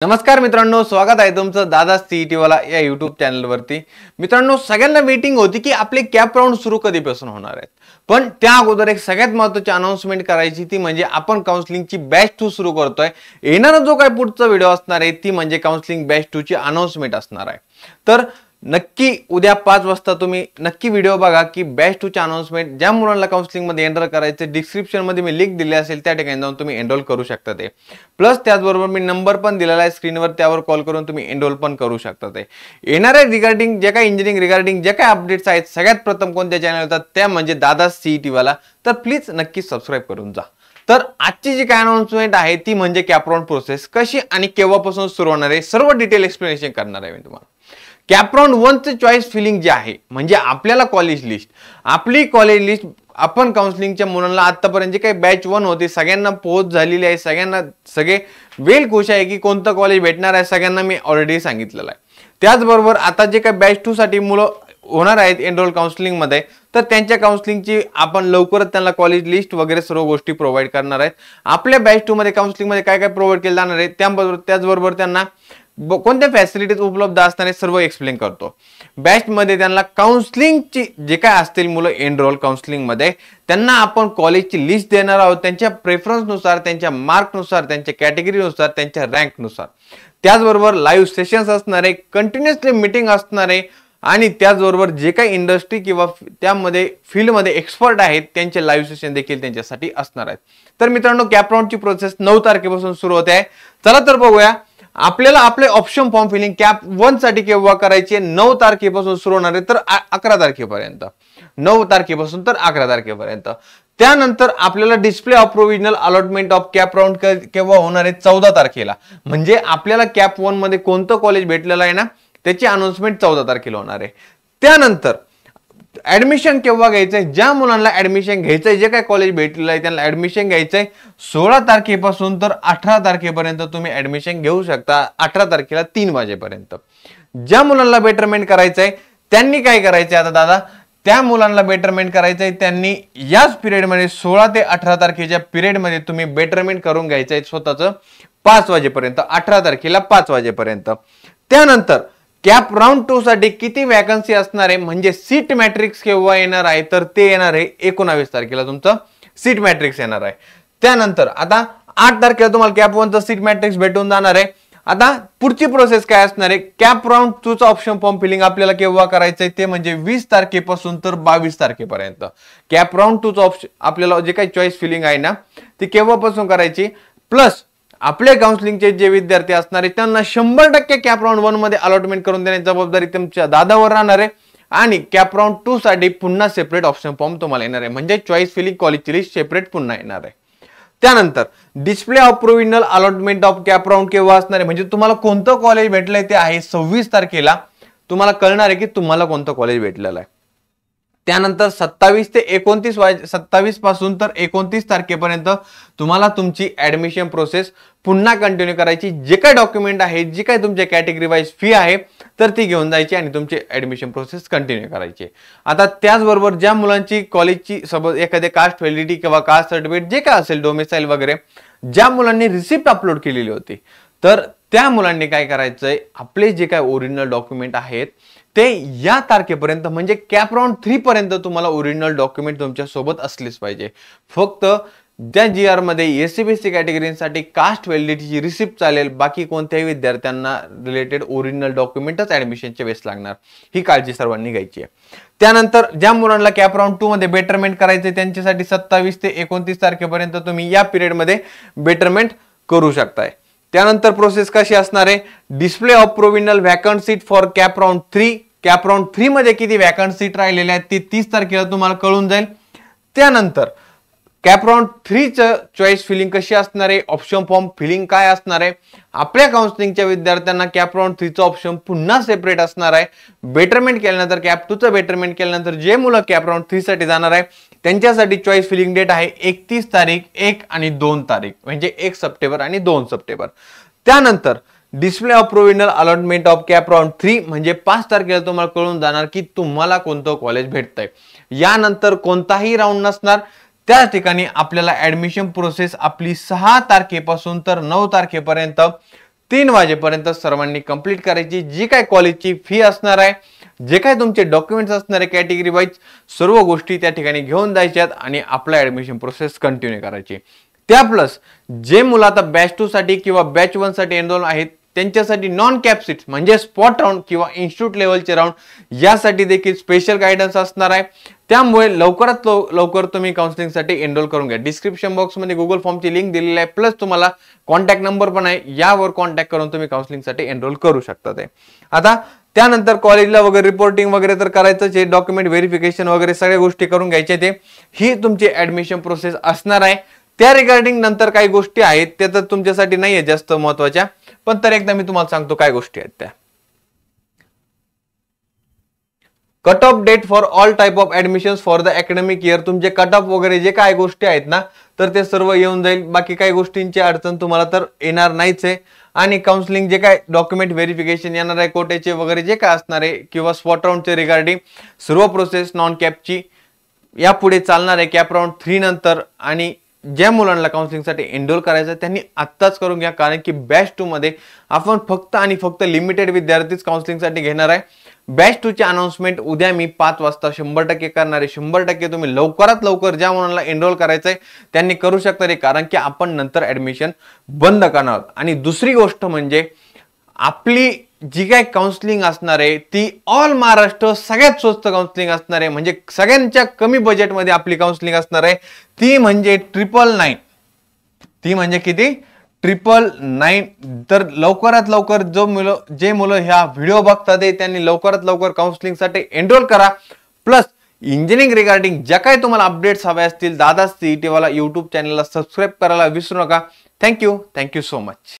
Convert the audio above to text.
नमस्कार मित्रांनो, स्वागत आहे तुमचं दादा सीईटी वाला या YouTube चॅनलवरती। मित्रांनो, सगळ्यांना वेटिंग होती की आपले कॅप राउंड सुरू कधीपासून होणार आहेत। पण त्या अगोदर एक सगळ्यात महत्त्वाची अनाउन्समेंट करायची ती म्हणजे आपण काउन्सिलिंगची बॅच 2 सुरू करतोय। येणारा जो काही पुढचा व्हिडिओ असणार आहे ती म्हणजे काउन्सिलिंग बॅच 2 ची अनाउन्समेंट असणार आहे। तर नक्की उद्या 5 वाजता तुम्ही नक्की व्हिडिओ बघा की बॅच 2 ची अनाउन्समेंट ज्या मुलांना काउन्सिलिंग मध्ये एनरोल करायचे डिस्क्रिप्शन मध्ये मी लिंक दिली असेल त्या ठिकाणी जाऊन तुम्ही एनरोल करू शकता ते। प्लस त्याचबरोबर मी नंबर पण दिलेला आहे स्क्रीनवर, त्यावर कॉल करून तुम्ही एनरोल पण करू शकता ते। येणारे रिगार्डिंग जे काही इंजिनिअरिंग रिगार्डिंग जे काही अपडेट्स आहेत सगळ्यात प्रथम कोणत्या चॅनल येतात त्या म्हणजे दादा सीईटी वाला, तर प्लीज नक्की सबस्क्राइब करून जा। तर आजची जी काय अनाउन्समेंट आहे ती म्हणजे कॅप राउंड प्रोसेस कशी आणि केव्हापासून सुरू होणार आहे सर्व डिटेल एक्सप्लेनेशन करणार आहे मी तुम्हाला। कॅप राउंड 1 चे चॉईस फिलिंग जे आहे म्हणजे आपल्याला कॉलेज लिस्ट, आपली कॉलेज लिस्ट आपण काउन्सिलिंगच्या मुलांना आतापर्यंत जे काही बॅच 1 होती सगळ्यांना पोहोच झालेली आहे, सगळ्यांना सगळे वेल खुश आहे की कोणतं कॉलेज भेटणार आहे सगळ्यांना मी ऑलरेडी सांगितलेलं आहे। त्याचबरोबर आता जे काही बॅच 2 साठी मुलं होणार आहेत एनरोल काउन्सिलिंग मध्ये, तर त्यांच्या काउन्सिलिंगची आपण लवकरच त्यांना कॉलेज लिस्ट वगैरे सर्व गोष्टी प्रोव्हाइड करणार आहेत। आपल्या बॅच 2 मध्ये काउन्सिलिंग मध्ये काय काय प्रोव्हाइड केलं जाणार आहे त्याचबरोबर त्यांना कोणत्या फॅसिलिटीज उपलब्ध असणार आहे सर्व एक्सप्लेन करतो। बॅच मध्ये त्यांना काउन्सिलिंगची जे काय असतील मुलं एनरोल काउन्सिलिंग मध्ये त्यांना आपण कॉलेजची लिस्ट देणार आहोत, त्यांच्या प्रेफरन्स नुसार, त्यांच्या मार्क नुसार, त्यांच्या कॅटेगरी नुसार, त्यांच्या रँक नुसार। त्याचबरोबर लाईव्ह सेशन्स असणार आहे, कंटिन्युअसली मीटिंग असणार आहे आणि त्याचबरोबर जे काही इंडस्ट्री किंवा त्यामध्ये फील्डमध्ये एक्सपर्ट आहेत त्यांचे लाईव्ह सेशन देखील त्यांच्यासाठी असणार आहेत। तर मित्रांनो, कॅप राउंडची प्रोसेस 9 तारखेपासून सुरू होते आहे। चला तर बघूया आपल्याला आपले ऑप्शन फॉर्म फिलिंग कॅप 1 साठी केव्हा करायचे। 9 तारखेपासून सुरू होणार आहे तर 11 तारखेपर्यंत, 9 तारखेपासून तर 11 तारखेपर्यंत। त्यानंतर आपल्याला display of provisional allotment of cap round केव्हा होणार आहे 14 तारखेला, म्हणजे आपल्याला कॅप 1 मध्ये कोणतं कॉलेज भेटलेलं आहे ना त्याची अनाउन्समेंट 14 तारखेला होणार आहे। त्यानंतर ऍडमिशन केव्हा घ्यायचंय, ज्या मुलांना ऍडमिशन घ्यायचंय जे काही कॉलेज भेटलेलं आहे त्यांना ऍडमिशन घ्यायचंय 16 तारखेपासून तर 18 तारखेपर्यंत तुम्ही ऍडमिशन घेऊ शकता, 18 तारखेला 3 वाजेपर्यंत। ज्या मुलांना बेटरमेंट करायचंय त्यांनी काय करायचंय आता दादा, त्या मुलांना बेटरमेंट करायचंय त्यांनी याच पिरियड मध्ये 16 ते 18 तारखेच्या पिरियड मध्ये तुम्ही बेटरमेंट करून घ्यायचंय स्वतःचं 5 वाजेपर्यंत, 18 तारखेला 5 वाजेपर्यंत। त्यानंतर कॅप राउंड 2 साठी किती वॅकन्सी असणार आहे म्हणजे सीट मॅट्रिक्स केव्हा येणार आहे तर ते येणार आहे 19 तारखेला तुमचं सीट मॅट्रिक्स येणार आहे। त्यानंतर आता 8 तारखेला तुम्हाला कॅप 1 चं सीट मॅट्रिक्स भेटून जाणार आहे। आता पुढची प्रोसेस काय असणार आहे, कॅप राउंड 2 चा ऑप्शन फॉर्म फिलिंग आपल्याला केव्हा करायचंय ते म्हणजे 20 तारखेपासून तर 22 तारखेपर्यंत। कॅप राउंड 2 चा ऑप्शन आपल्याला जे काही चॉईस फिलिंग आहे ना ती केव्हापासून करायची, प्लस आपले काउन्सिलिंगचे जे विद्यार्थी असणार आहेत त्यांना 100% कॅप राउंड 1 मध्ये अलॉटमेंट करून देण्याची जबाबदारी तुमच्या दादावर राहणार आहे। आणि कॅप राउंड 2 साठी पुन्हा सेपरेट ऑप्शन फॉर्म तुम्हाला येणार आहे, म्हणजे चॉईस फिलिंग कॉलेजची लिस्ट सेपरेट पुन्हा येणार आहे। त्यानंतर display of provisional allotment of cap round केव्हा असणार आहे म्हणजे तुम्हाला कोणतं कॉलेज भेटलंय ते आहे 26 तारखेला तुम्हाला कळणार आहे की तुम्हाला कोणतं कॉलेज भेटलेलं आहे। त्यानंतर 27 पासून तर 29 तारखेपर्यंत तुम्हाला तुमची ऍडमिशन प्रोसेस पुन्हा कंटिन्यू करायची। जे काही डॉक्युमेंट आहे, जी काही तुमच्या कॅटेगरी वाईज फी आहे तर ती घेऊन जायची आणि तुमची ऍडमिशन प्रोसेस कंटिन्यू करायची। आता त्याचबरोबर ज्या मुलांची कॉलेजची सपोज एखाद्या कास्ट व्हॅलिडिटी किंवा कास्ट सर्टिफिकेट जे काय असेल डोमिसाईल वगैरे ज्या मुलांनी रिसिप्ट अपलोड केलेली होती तर त्या मुलांनी काय करायचंय, आपले जे काय ओरिजिनल डॉक्युमेंट आहेत ते या तारखेपर्यंत म्हणजे कॅप राउंड 3 पर्यंत तुम्हाला ओरिजिनल डॉक्युमेंट तुमच्या सोबत असलेच पाहिजे। फक्त त्या जीआर मध्ये एससीबीसी कॅटेगरीसाठी कास्ट व्हॅलिडिटीची रिसिप्ट चालेल, बाकी कोणत्याही विद्यार्थ्यांना रिलेटेड ओरिजिनल डॉक्युमेंटच ऍडमिशनच्या वेळेस लागणार, ही काळजी सर्वांनी घ्यायची आहे। त्यानंतर ज्या मुलांना कॅप राउंड 2 मध्ये बेटरमेंट करायचे त्यांच्यासाठी 27 ते 29 तारखेपर्यंत तुम्ही या पिरियड मध्ये बेटरमेंट करू शकताय। त्यानंतर प्रोसेस कशी असणार आहे, display of provisional vacant seat for cap round 3, cap round 3 मध्ये किती वॅकंट सीट राहिलेल्या आहेत ते 30 तारखेला तुम्हाला कळून जाईल। त्यानंतर कॅप राउंड 3 चं चॉईस फिलिंग कशी असणार आहे, ऑप्शन फॉर्म फिलिंग काय असणार आहे, आपल्या काउन्सिलिंगच्या विद्यार्थ्यांना कॅप राउंड 3 चं ऑप्शन पुन्हा सेपरेट असणार आहे। बेटरमेंट केल्यानंतर कॅप 2 चं बेटरमेंट केल्यानंतर जे मुलं कॅप राउंड 3 साठी जाणार आहे त्यांच्यासाठी चॉईस फिलिंग डेट आहे 31 तारीख, 1 आणि 2 तारीख म्हणजे 1 सप्टेंबर आणि 2 सप्टेंबर। त्यानंतर display of provisional allotment of cap round 3 म्हणजे 5 तारखेला तुम्हाला कळून जाणार की तुम्हाला कोणतं कॉलेज भेटतंय। यानंतर कोणताही राउंड नसणार, त्या ठिकाणी आपल्याला ऍडमिशन प्रोसेस आपली 6 तारखेपासून तर 9 तारखेपर्यंत 3 वाजेपर्यंत सर्वांनी कंप्लीट करायची। जी काय कॉलेजची फी असणार आहे, जे काय तुमचे डॉक्युमेंट्स असणार आहे कॅटेगरी वाईज, सर्व गोष्टी त्या ठिकाणी घेऊन जायच्यात आणि आपला ऍडमिशन प्रोसेस कंटिन्यू करायची। त्या प्लस जे मुलं आता बॅच 2 साठी किंवा बॅच 1 साठी एनरोल आहेत त्यांच्यासाठी नॉन कॅप सीट्स म्हणजे स्पॉट राऊंड किंवा इन्स्टिट्यूट लेवलचे राऊंड यासाठी देखील स्पेशल गायडन्स असणार आहे। त्यामुळे लवकरात लवकर तुम्ही काउन्सिलिंग साठी एनरोल करून घ्या। डिस्क्रिप्शन बॉक्स मध्ये गुगल फॉर्मची लिंक दिलेली आहे, प्लस तुम्हाला कॉन्टॅक्ट नंबर पण आहे, यावर कॉन्टॅक्ट करून तुम्ही काउन्सिलिंग साठी एनरोल करू शकता। आता त्यानंतर कॉलेजला वगैरे रिपोर्टिंग वगैरे तर करायचंच आहे, डॉक्युमेंट व्हेरिफिकेशन वगैरे सगळ्या गोष्टी करून घ्यायच्या ते ही तुमची ऍडमिशन प्रोसेस असणार आहे। त्या रिगार्डिंग नंतर काही गोष्टी आहेत त्या तर तुमच्यासाठी नाहीये जास्त महत्त्वाच्या, पण तर एकदा मी तुम्हाला सांगतो काय गोष्टी आहेत त्या। Cut off date for all type of admissions for the academic year, तुमचे कट ऑफ वगैरे जे काय गोष्टी आहेत ना तर ते सर्व येऊन जाईल। बाकी काही गोष्टींची अडचण तुम्हाला तर येणार नाहीच आहे। आणि काउन्सिलिंग जे काय डॉक्युमेंट व्हेरिफिकेशन येणार आहे, कोटेचे वगैरे जे काय असणार आहे किंवा स्पॉट राऊंडचे रिगार्डिंग सर्व प्रोसेस नॉन कॅपची यापुढे चालणार आहे कॅप राऊंड 3 नंतर। आणि ज्या मुलांना काउन्सिलिंग साठी एनरोल करायचं त्यांनी आत्ताच करून घ्या, कारण की बॅच 2 मध्ये आपण फक्त आणि फक्त लिमिटेड विद्यार्थीच काउन्सिलिंग साठी घेणार आहे। बॅच 2 ची अनाउन्समेंट उद्या मी 5 वाजता 100% करणार आहे। 100% तुम्ही लवकरात लवकर ज्या मुलांना एनरोल करायचंय त्यांनी करू शकता रे, कारण की आपण नंतर ऍडमिशन बंद करणार आहोत। आणि दुसरी गोष्ट म्हणजे आपली जी काय काउन्सिलिंग असणार आहे ती ऑल महाराष्ट्र सगळ्यात स्वस्त काउन्सिलिंग असणार आहे, म्हणजे सगळ्यांच्या कमी बजेटमध्ये आपली काउन्सिलिंग असणार आहे। ती म्हणजे 999। ती म्हणजे किती? 999। तर लवकरात लवकर जे मुलं ह्या व्हिडिओ बघतात त्यांनी लवकरात लवकर काउन्सिलिंग साठी एनरोल करा। प्लस इंजिनिअरिंग रिगार्डिंग ज्या काही तुम्हाला अपडेट्स हवे असतील दादा सीईटी वाला YouTube चॅनलला सबस्क्राईब करायला विसरू नका। Thank you so much.